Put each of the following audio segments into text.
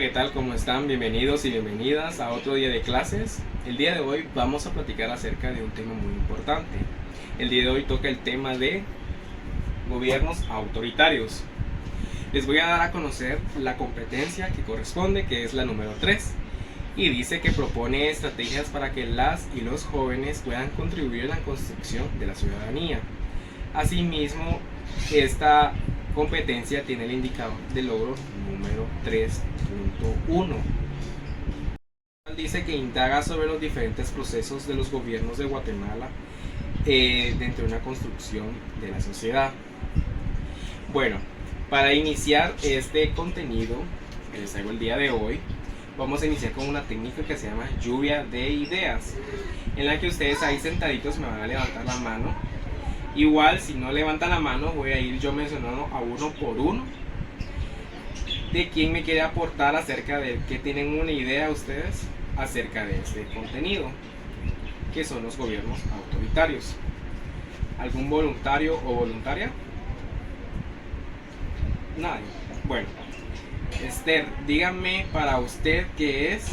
Hola, ¿qué tal? ¿Cómo están? Bienvenidos y bienvenidas a otro día de clases. El día de hoy vamos a platicar acerca de un tema muy importante. El día de hoy toca el tema de gobiernos autoritarios. Les voy a dar a conocer la competencia que corresponde, que es la número 3, y dice que propone estrategias para que las y los jóvenes puedan contribuir en la construcción de la ciudadanía. Asimismo, esta competencia tiene el indicador de logro número 3.1. Dice que indaga sobre los diferentes procesos de los gobiernos de Guatemala dentro de una construcción de la sociedad. Bueno, para iniciar este contenido que les traigo el día de hoy, vamos a iniciar con una técnica que se llama lluvia de ideas, en la que ustedes ahí sentaditos me van a levantar la mano. Igual, si no levantan la mano, voy a ir yo mencionando a uno por uno de quién me quiere aportar acerca de que tienen una idea ustedes acerca de este contenido, que son los gobiernos autoritarios. ¿Algún voluntario o voluntaria? Nadie. Bueno, Esther, díganme para usted qué es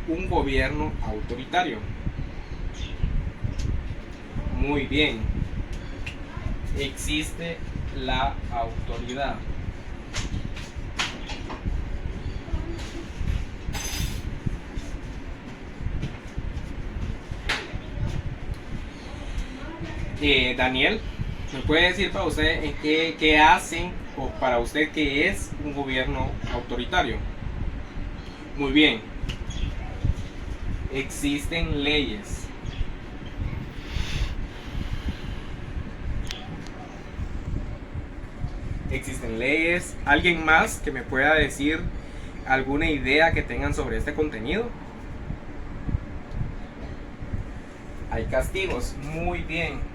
un gobierno autoritario. Muy bien. Existe la autoridad. Daniel, ¿me puede decir para usted en qué hacen o para usted qué es un gobierno autoritario? Muy bien. Existen leyes. Existen leyes. ¿Alguien más que me pueda decir alguna idea que tengan sobre este contenido? Hay castigos. Muy bien.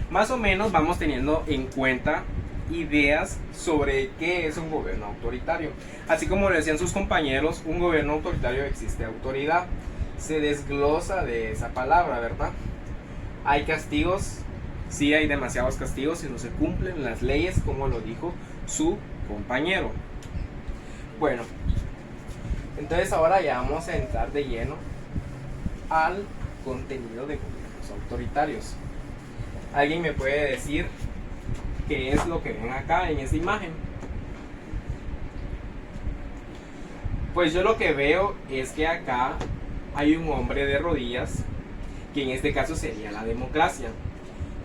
Más o menos vamos teniendo en cuenta ideas sobre qué es un gobierno autoritario. Así como lo decían sus compañeros, un gobierno autoritario existe autoridad. Se desglosa de esa palabra, ¿verdad? Hay castigos, sí hay demasiados castigos si no se cumplen las leyes, como lo dijo su compañero. Bueno, entonces ahora ya vamos a entrar de lleno al contenido de gobiernos autoritarios. ¿Alguien me puede decir qué es lo que ven acá en esta imagen? Pues yo lo que veo es que acá hay un hombre de rodillas, que en este caso sería la democracia.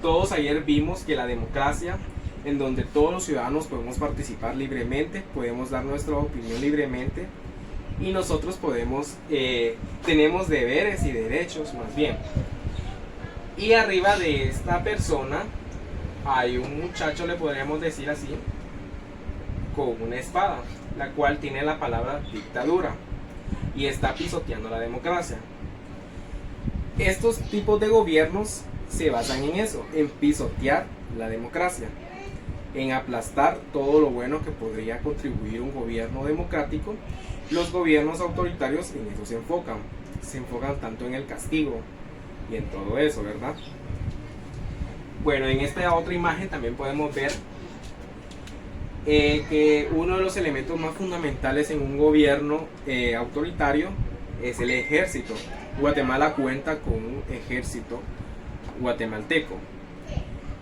Todos ayer vimos que la democracia, en donde todos los ciudadanos podemos participar libremente, podemos dar nuestra opinión libremente, y nosotros tenemos deberes y derechos más bien. Y arriba de esta persona hay un muchacho, le podríamos decir así, con una espada, la cual tiene la palabra dictadura, y está pisoteando la democracia. Estos tipos de gobiernos se basan en eso, en pisotear la democracia, en aplastar todo lo bueno que podría contribuir un gobierno democrático. Los gobiernos autoritarios en eso se enfocan tanto en el castigo y en todo eso, ¿verdad? Bueno, en esta otra imagen también podemos ver que uno de los elementos más fundamentales en un gobierno autoritario es el ejército. Guatemala cuenta con un ejército guatemalteco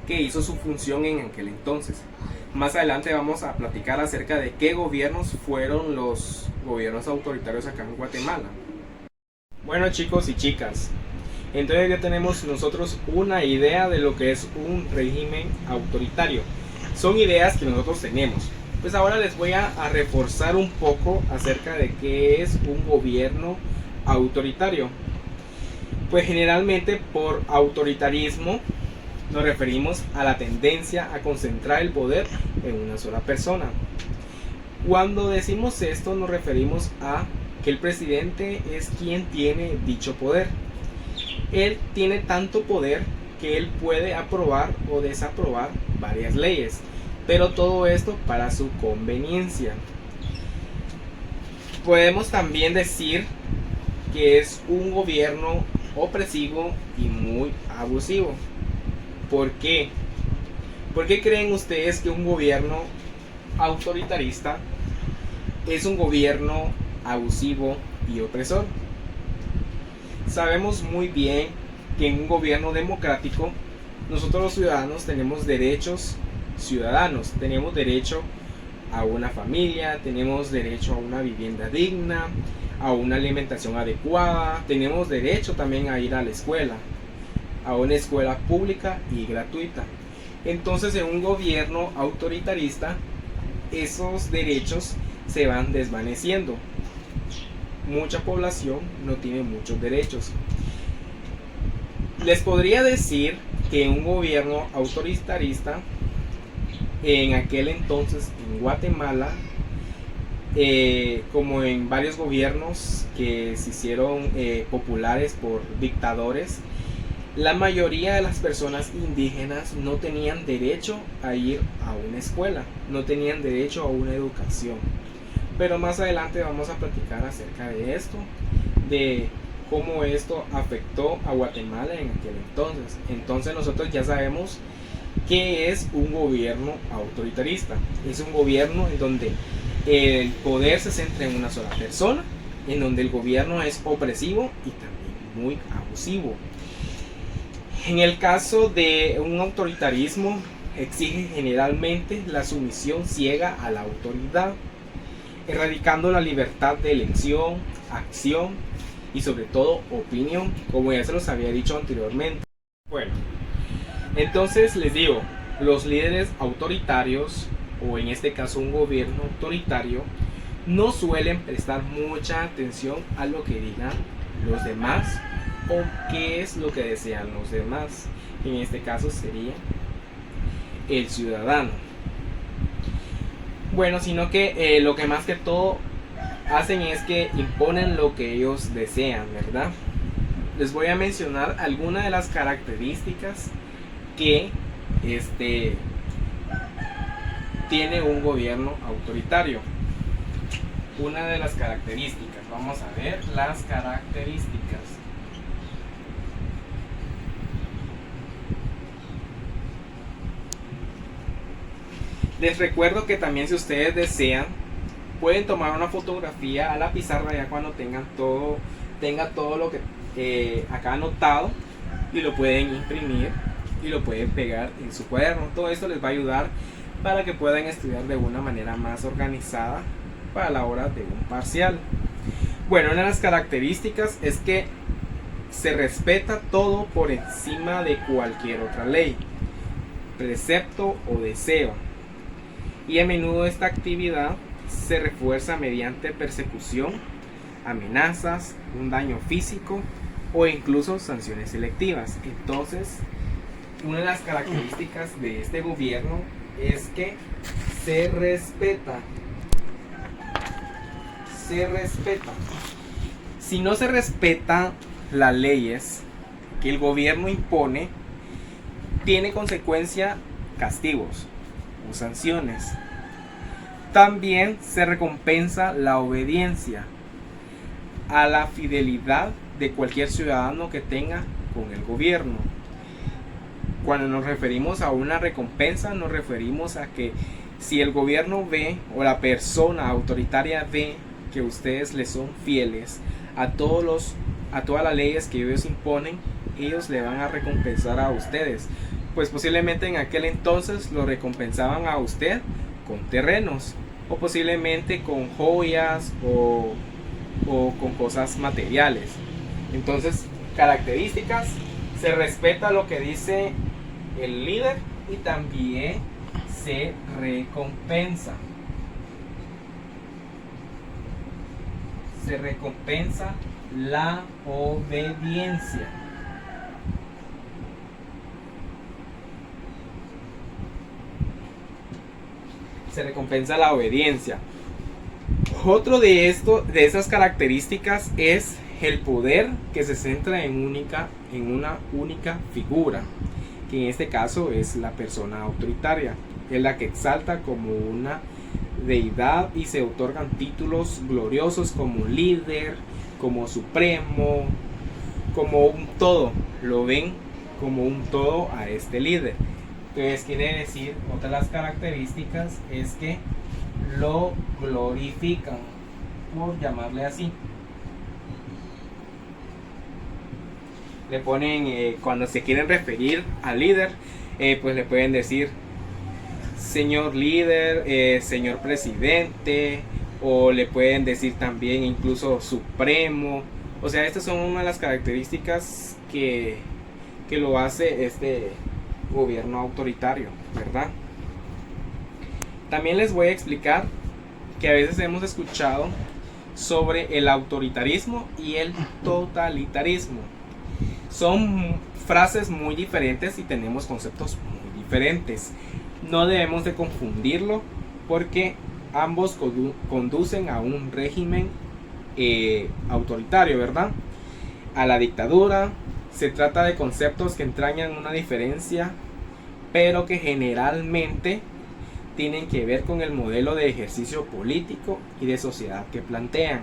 que hizo su función en aquel entonces. Más adelante vamos a platicar acerca de qué gobiernos fueron los gobiernos autoritarios acá en Guatemala. Bueno, chicos y chicas, entonces ya tenemos nosotros una idea de lo que es un régimen autoritario. Son ideas que nosotros tenemos. Pues ahora les voy a reforzar un poco acerca de qué es un gobierno autoritario. Pues generalmente por autoritarismo nos referimos a la tendencia a concentrar el poder en una sola persona. Cuando decimos esto nos referimos a que el presidente es quien tiene dicho poder. Él tiene tanto poder que él puede aprobar o desaprobar varias leyes, pero todo esto para su conveniencia. Podemos también decir que es un gobierno opresivo y muy abusivo. ¿Por qué? ¿Por qué creen ustedes que un gobierno autoritarista es un gobierno abusivo y opresor? Sabemos muy bien que en un gobierno democrático nosotros los ciudadanos tenemos derechos ciudadanos, tenemos derecho a una familia, tenemos derecho a una vivienda digna, a una alimentación adecuada, tenemos derecho también a ir a la escuela, a una escuela pública y gratuita. Entonces, en un gobierno autoritarista, esos derechos se van desvaneciendo. Mucha población no tiene muchos derechos. Les podría decir que un gobierno autoritarista, en aquel entonces en Guatemala, como en varios gobiernos que se hicieron populares por dictadores, la mayoría de las personas indígenas no tenían derecho a ir a una escuela, no tenían derecho a una educación. Pero más adelante vamos a platicar acerca de esto, de cómo esto afectó a Guatemala en aquel entonces. Entonces nosotros ya sabemos qué es un gobierno autoritarista. Es un gobierno en donde el poder se centra en una sola persona, en donde el gobierno es opresivo y también muy abusivo. En el caso de un autoritarismo, exige generalmente la sumisión ciega a la autoridad, erradicando la libertad de elección, acción y sobre todo opinión, como ya se los había dicho anteriormente. Bueno, entonces les digo, los líderes autoritarios, o en este caso un gobierno autoritario, no suelen prestar mucha atención a lo que digan los demás o qué es lo que desean los demás. En este caso sería el ciudadano. Bueno, sino que lo que más que todo hacen es que imponen lo que ellos desean, ¿verdad? Les voy a mencionar algunas de las características que tiene un gobierno autoritario. Una de las características, vamos a ver las características. Les recuerdo que también, si ustedes desean, pueden tomar una fotografía a la pizarra ya cuando tenga todo lo que acá anotado, y lo pueden imprimir y lo pueden pegar en su cuaderno. Todo esto les va a ayudar para que puedan estudiar de una manera más organizada para la hora de un parcial. Bueno, una de las características es que se respeta todo por encima de cualquier otra ley, precepto o deseo, y a menudo esta actividad se refuerza mediante persecución, amenazas, un daño físico o incluso sanciones selectivas. Entonces, una de las características de este gobierno es que se respeta. Si no se respeta las leyes que el gobierno impone, tiene consecuencia castigos o sanciones. También se recompensa la obediencia a la fidelidad de cualquier ciudadano que tenga con el gobierno. Cuando nos referimos a una recompensa, nos referimos a que si el gobierno ve, o la persona autoritaria ve, que ustedes les son fieles a todas las leyes que ellos imponen, ellos le van a recompensar a ustedes. Pues posiblemente en aquel entonces lo recompensaban a usted con terrenos, o posiblemente con joyas o con cosas materiales. Entonces, características: se respeta lo que dice el líder y también se recompensa. Se recompensa la obediencia. Se recompensa la obediencia. Otro de esas características es el poder, que se centra en una única figura, que en este caso es la persona autoritaria. Es la que exalta como una deidad y se otorgan títulos gloriosos como líder, como supremo, como un todo. Lo ven como un todo a este líder. Entonces quiere decir, otra de las características es que lo glorifican, por llamarle así. Le ponen, cuando se quieren referir al líder, pues le pueden decir señor líder, señor presidente, o le pueden decir también incluso supremo. O sea, estas son una de las características que lo hace este gobierno autoritario, ¿verdad? También les voy a explicar que a veces hemos escuchado sobre el autoritarismo y el totalitarismo. Son frases muy diferentes y tenemos conceptos muy diferentes. No debemos de confundirlo porque ambos conducen a un régimen autoritario, ¿verdad? A la dictadura. Se trata de conceptos que entrañan una diferencia, pero que generalmente tienen que ver con el modelo de ejercicio político y de sociedad que plantean.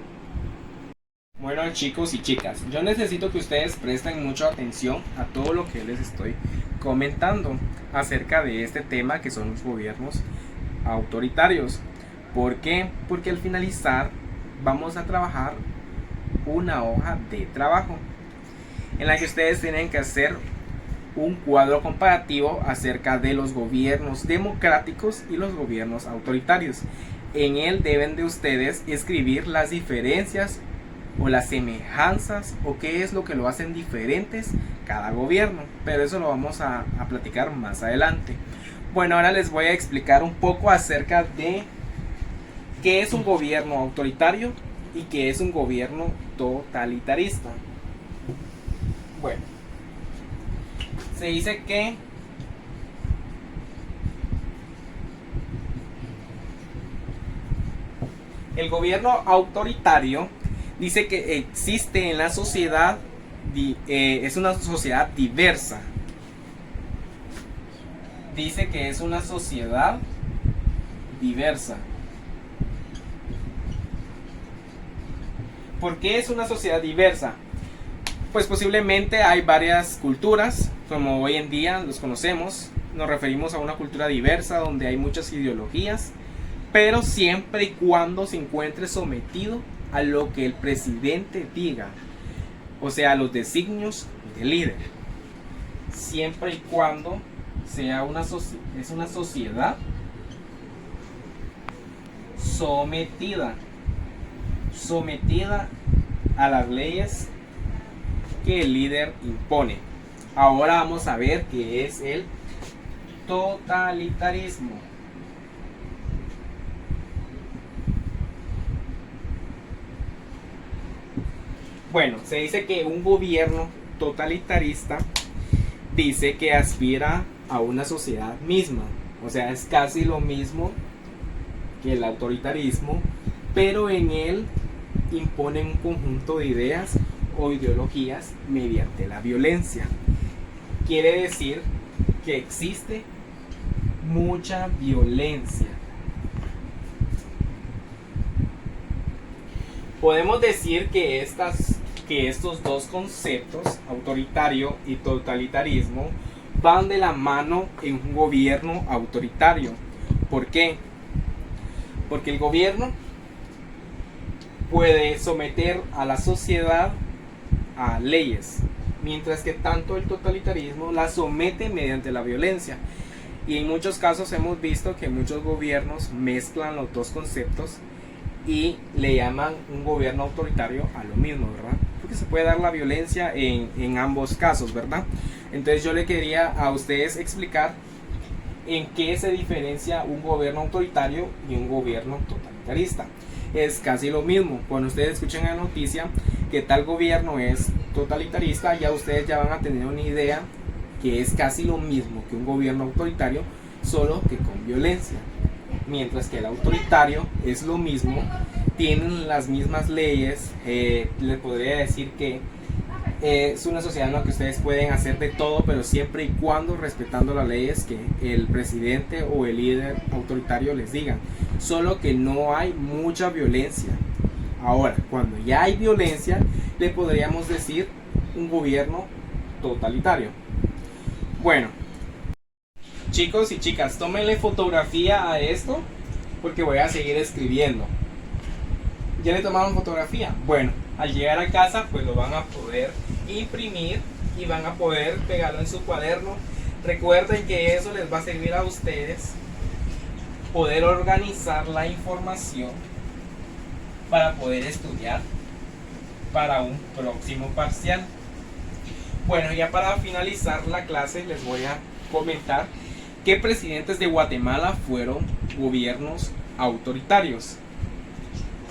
Bueno, chicos y chicas, yo necesito que ustedes presten mucha atención a todo lo que les estoy comentando acerca de este tema que son los gobiernos autoritarios. ¿Por qué? Porque al finalizar vamos a trabajar una hoja de trabajo en la que ustedes tienen que hacer un cuadro comparativo acerca de los gobiernos democráticos y los gobiernos autoritarios. En él deben de ustedes escribir las diferencias o las semejanzas o qué es lo que lo hacen diferentes cada gobierno, pero eso lo vamos a platicar más adelante. Bueno, ahora les voy a explicar un poco acerca de qué es un gobierno autoritario y qué es un gobierno totalitarista. Bueno, se dice que el gobierno autoritario dice que existe en la sociedad, es una sociedad diversa. Dice que es una sociedad diversa. ¿Por qué es una sociedad diversa? Pues posiblemente hay varias culturas, como hoy en día los conocemos. Nos referimos a una cultura diversa donde hay muchas ideologías, pero siempre y cuando se encuentre sometido a lo que el presidente diga, o sea, a los designios del líder. Siempre y cuando sea es una sociedad sometida a las leyes que el líder impone. Ahora vamos a ver qué es el totalitarismo. Bueno, se dice que un gobierno totalitarista dice que aspira a una sociedad misma, o sea, es casi lo mismo que el autoritarismo, pero en él imponen un conjunto de ideas o ideologías mediante la violencia. Quiere decir que existe mucha violencia. Podemos decir que estos dos conceptos, autoritario y totalitarismo, van de la mano en un gobierno autoritario. ¿Por qué? Porque el gobierno puede someter a la sociedad a leyes, mientras que tanto el totalitarismo la somete mediante la violencia. Y en muchos casos hemos visto que muchos gobiernos mezclan los dos conceptos y le llaman un gobierno autoritario a lo mismo, ¿verdad? Porque se puede dar la violencia en ambos casos, ¿verdad? Entonces yo le quería a ustedes explicar en qué se diferencia un gobierno autoritario y un gobierno totalitarista. Es casi lo mismo. Cuando ustedes escuchen la noticia que tal gobierno es totalitarista, ya ustedes ya van a tener una idea que es casi lo mismo que un gobierno autoritario, solo que con violencia. Mientras que el autoritario es lo mismo, tienen las mismas leyes, les podría decir que es una sociedad en la que ustedes pueden hacer de todo, pero siempre y cuando respetando las leyes que el presidente o el líder autoritario les digan, solo que no hay mucha violencia. Ahora, cuando ya hay violencia, le podríamos decir un gobierno totalitario. Bueno, chicos y chicas, tómenle fotografía a esto porque voy a seguir escribiendo. ¿Ya le tomaron fotografía? Bueno, al llegar a casa pues lo van a poder imprimir y van a poder pegarlo en su cuaderno. Recuerden que eso les va a servir a ustedes poder organizar la información para poder estudiar para un próximo parcial. Bueno, ya para finalizar la clase les voy a comentar qué presidentes de Guatemala fueron gobiernos autoritarios.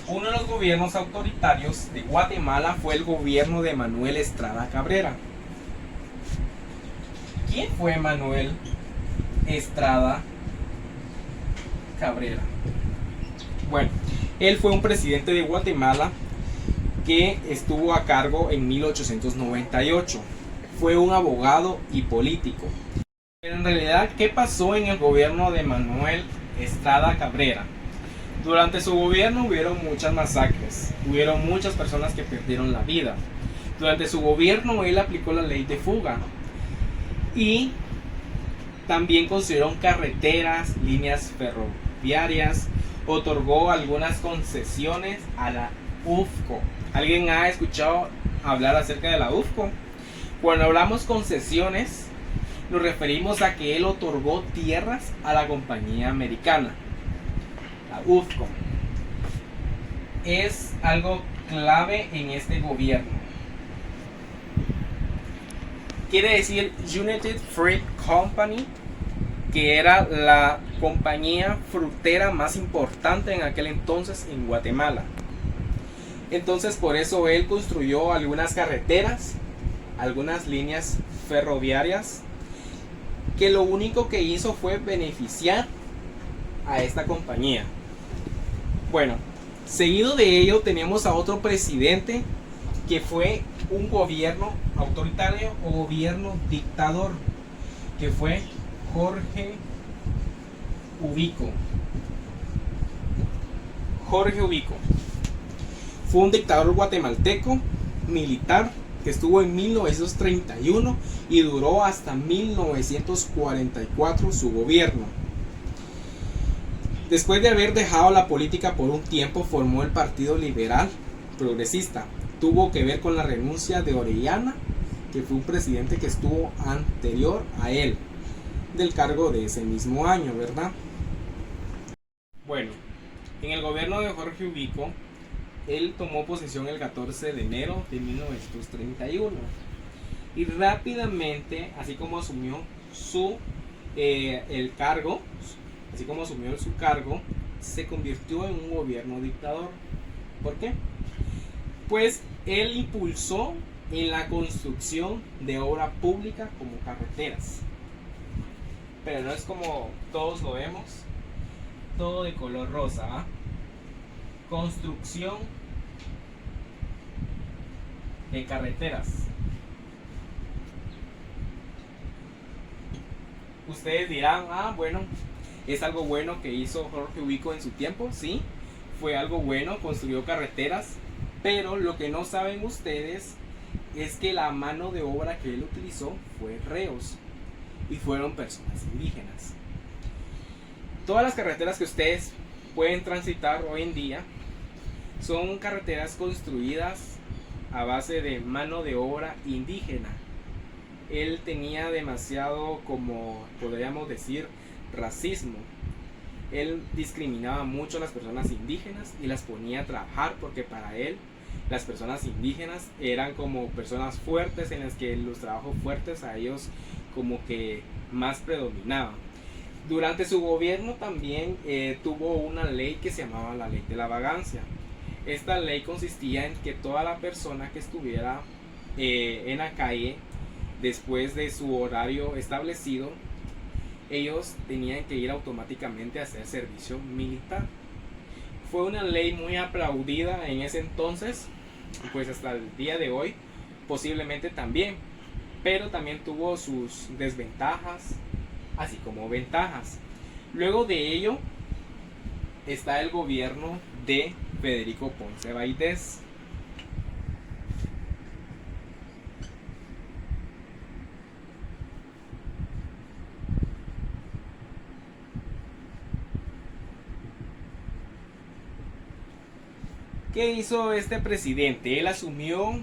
Uno de los gobiernos autoritarios de Guatemala fue el gobierno de Manuel Estrada Cabrera. ¿Quién fue Manuel Estrada Cabrera? Bueno, él fue un presidente de Guatemala que estuvo a cargo en 1898. Fue un abogado y político. Pero en realidad, ¿qué pasó en el gobierno de Manuel Estrada Cabrera? Durante su gobierno hubieron muchas masacres, hubieron muchas personas que perdieron la vida. Durante su gobierno él aplicó la ley de fuga y también construyeron carreteras, líneas ferroviarias, otorgó algunas concesiones a la UFCO. ¿Alguien ha escuchado hablar acerca de la UFCO? Cuando hablamos concesiones, nos referimos a que él otorgó tierras a la compañía americana. La UFCO es algo clave en este gobierno. Quiere decir United Fruit Company, que era la compañía frutera más importante en aquel entonces en Guatemala. Entonces por eso él construyó algunas carreteras, algunas líneas ferroviarias, que lo único que hizo fue beneficiar a esta compañía. Bueno, seguido de ello tenemos a otro presidente que fue un gobierno autoritario o gobierno dictador, que fue Jorge Ubico. Jorge Ubico fue un dictador guatemalteco militar que estuvo en 1931 y duró hasta 1944 su gobierno. Después de haber dejado la política por un tiempo, formó el Partido Liberal Progresista. Tuvo que ver con la renuncia de Orellana, que fue un presidente que estuvo anterior a él, del cargo de ese mismo año, ¿verdad? Bueno, en el gobierno de Jorge Ubico, él tomó posesión el 14 de enero de 1931 y rápidamente, así como asumió su cargo, se convirtió en un gobierno dictador. ¿Por qué? Pues él impulsó en la construcción de obra pública como carreteras, pero no es como todos lo vemos, todo de color rosa, ¿eh? Construcción de carreteras. Ustedes dirán, bueno, es algo bueno que hizo Jorge Ubico en su tiempo. Sí, fue algo bueno, construyó carreteras, pero lo que no saben ustedes es que la mano de obra que él utilizó fue reos y fueron personas indígenas. Todas las carreteras que ustedes pueden transitar hoy en día son carreteras construidas a base de mano de obra indígena. Él tenía demasiado, como podríamos decir, racismo. Él discriminaba mucho a las personas indígenas y las ponía a trabajar porque para él las personas indígenas eran como personas fuertes, en las que los trabajos fuertes a ellos como que más predominaban. Durante su gobierno también tuvo una ley que se llamaba la ley de la vagancia. Esta ley consistía en que toda la persona que estuviera en la calle después de su horario establecido, ellos tenían que ir automáticamente a hacer servicio militar. Fue una ley muy aplaudida en ese entonces, pues hasta el día de hoy posiblemente también, pero también tuvo sus desventajas así como ventajas. Luego de ello está el gobierno de Federico Ponce Baidés. ¿Qué hizo este presidente? Él asumió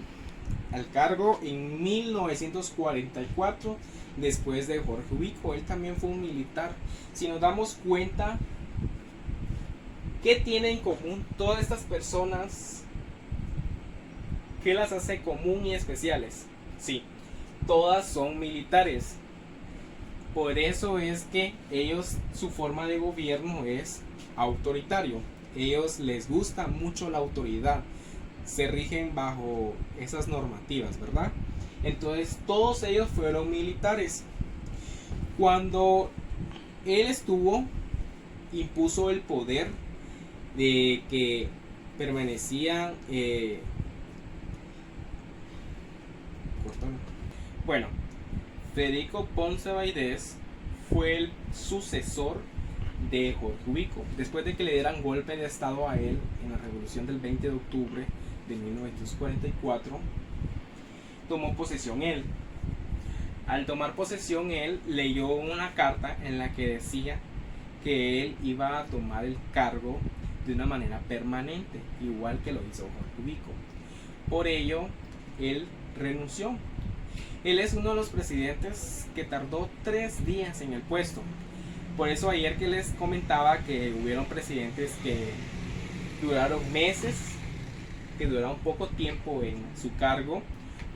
al cargo en 1944 después de Jorge Ubico. Él también fue un militar. Si nos damos cuenta, ¿qué tienen en común todas estas personas? ¿Qué las hace común y especiales? Sí, todas son militares. Por eso es que ellos, su forma de gobierno es autoritario. Ellos les gusta mucho la autoridad. Se rigen bajo esas normativas, ¿verdad? Entonces todos ellos fueron militares. Cuando él estuvo, impuso el poder de que permanecían bueno, Federico Ponce Vaidés fue el sucesor de Jorge Ubico. Después de que le dieran golpe de estado a él en la revolución del 20 de octubre de 1944, tomó posesión él. Al tomar posesión él leyó una carta en la que decía que él iba a tomar el cargo de una manera permanente, igual que lo hizo Jorge Ubico. Por ello, él renunció. Él es uno de los presidentes que tardó 3 días en el puesto. Por eso ayer que les comentaba que hubieron presidentes que duraron meses, que duraron poco tiempo en su cargo,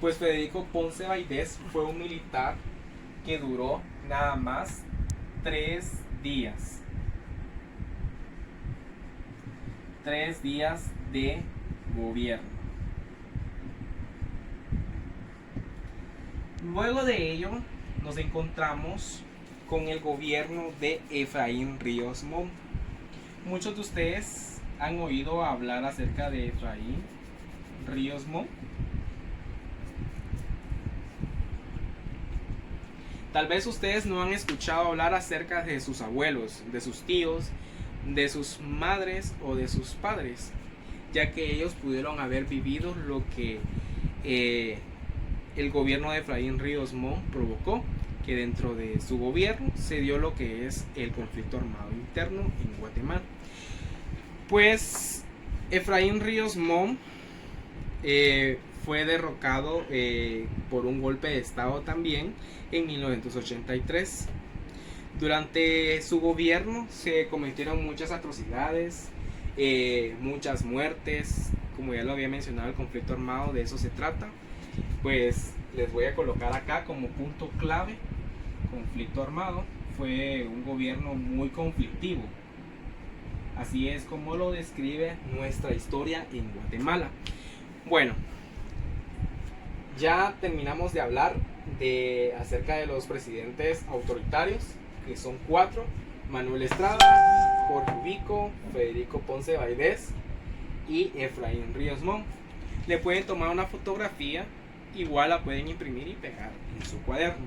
pues Federico Ponce Vaidés fue un militar que duró nada más 3 días. 3 días de gobierno. Luego de ello nos encontramos con el gobierno de Efraín Ríos Montt. Muchos de ustedes han oído hablar acerca de Efraín Ríos Montt. Tal vez ustedes no han escuchado hablar acerca de sus abuelos, de sus tíos, de sus madres o de sus padres, ya que ellos pudieron haber vivido lo que el gobierno de Efraín Ríos Montt provocó, que dentro de su gobierno se dio lo que es el conflicto armado interno en Guatemala. Pues Efraín Ríos Montt fue derrocado por un golpe de estado también en 1983. Durante su gobierno se cometieron muchas atrocidades, muchas muertes. Como ya lo había mencionado, el conflicto armado, de eso se trata. Pues les voy a colocar acá como punto clave: conflicto armado. Fue un gobierno muy conflictivo. Así es como lo describe nuestra historia en Guatemala. Bueno, ya terminamos de hablar acerca de los presidentes autoritarios, que son 4: Manuel Estrada, Jorge Ubico, Federico Ponce Vaidés y Efraín Ríos Montt. Le pueden tomar una fotografía, igual la pueden imprimir y pegar en su cuaderno.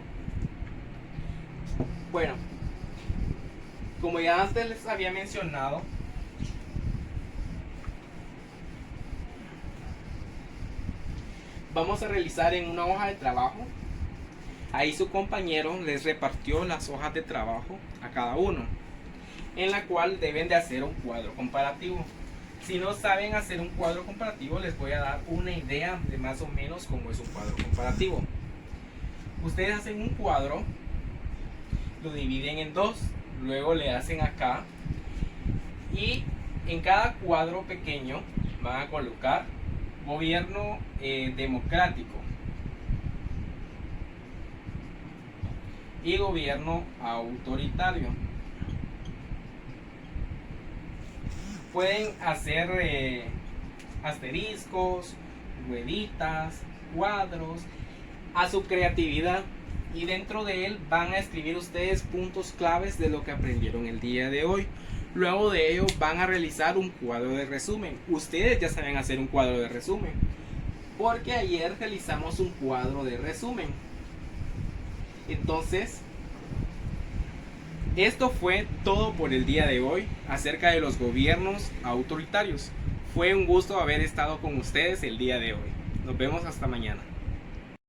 Bueno, como ya antes les había mencionado, vamos a realizar en una hoja de trabajo. Ahí su compañero les repartió las hojas de trabajo a cada uno, en la cual deben de hacer un cuadro comparativo. Si no saben hacer un cuadro comparativo, les voy a dar una idea de más o menos cómo es un cuadro comparativo. Ustedes hacen un cuadro, lo dividen en 2, luego le hacen acá, y en cada cuadro pequeño van a colocar gobierno democrático y gobierno autoritario. Pueden hacer asteriscos, rueditas, cuadros, a su creatividad, y dentro de él van a escribir ustedes puntos claves de lo que aprendieron el día de hoy. Luego de ello van a realizar un cuadro de resumen. Ustedes ya saben hacer un cuadro de resumen, porque ayer realizamos un cuadro de resumen. Entonces, esto fue todo por el día de hoy acerca de los gobiernos autoritarios. Fue un gusto haber estado con ustedes el día de hoy. Nos vemos hasta mañana.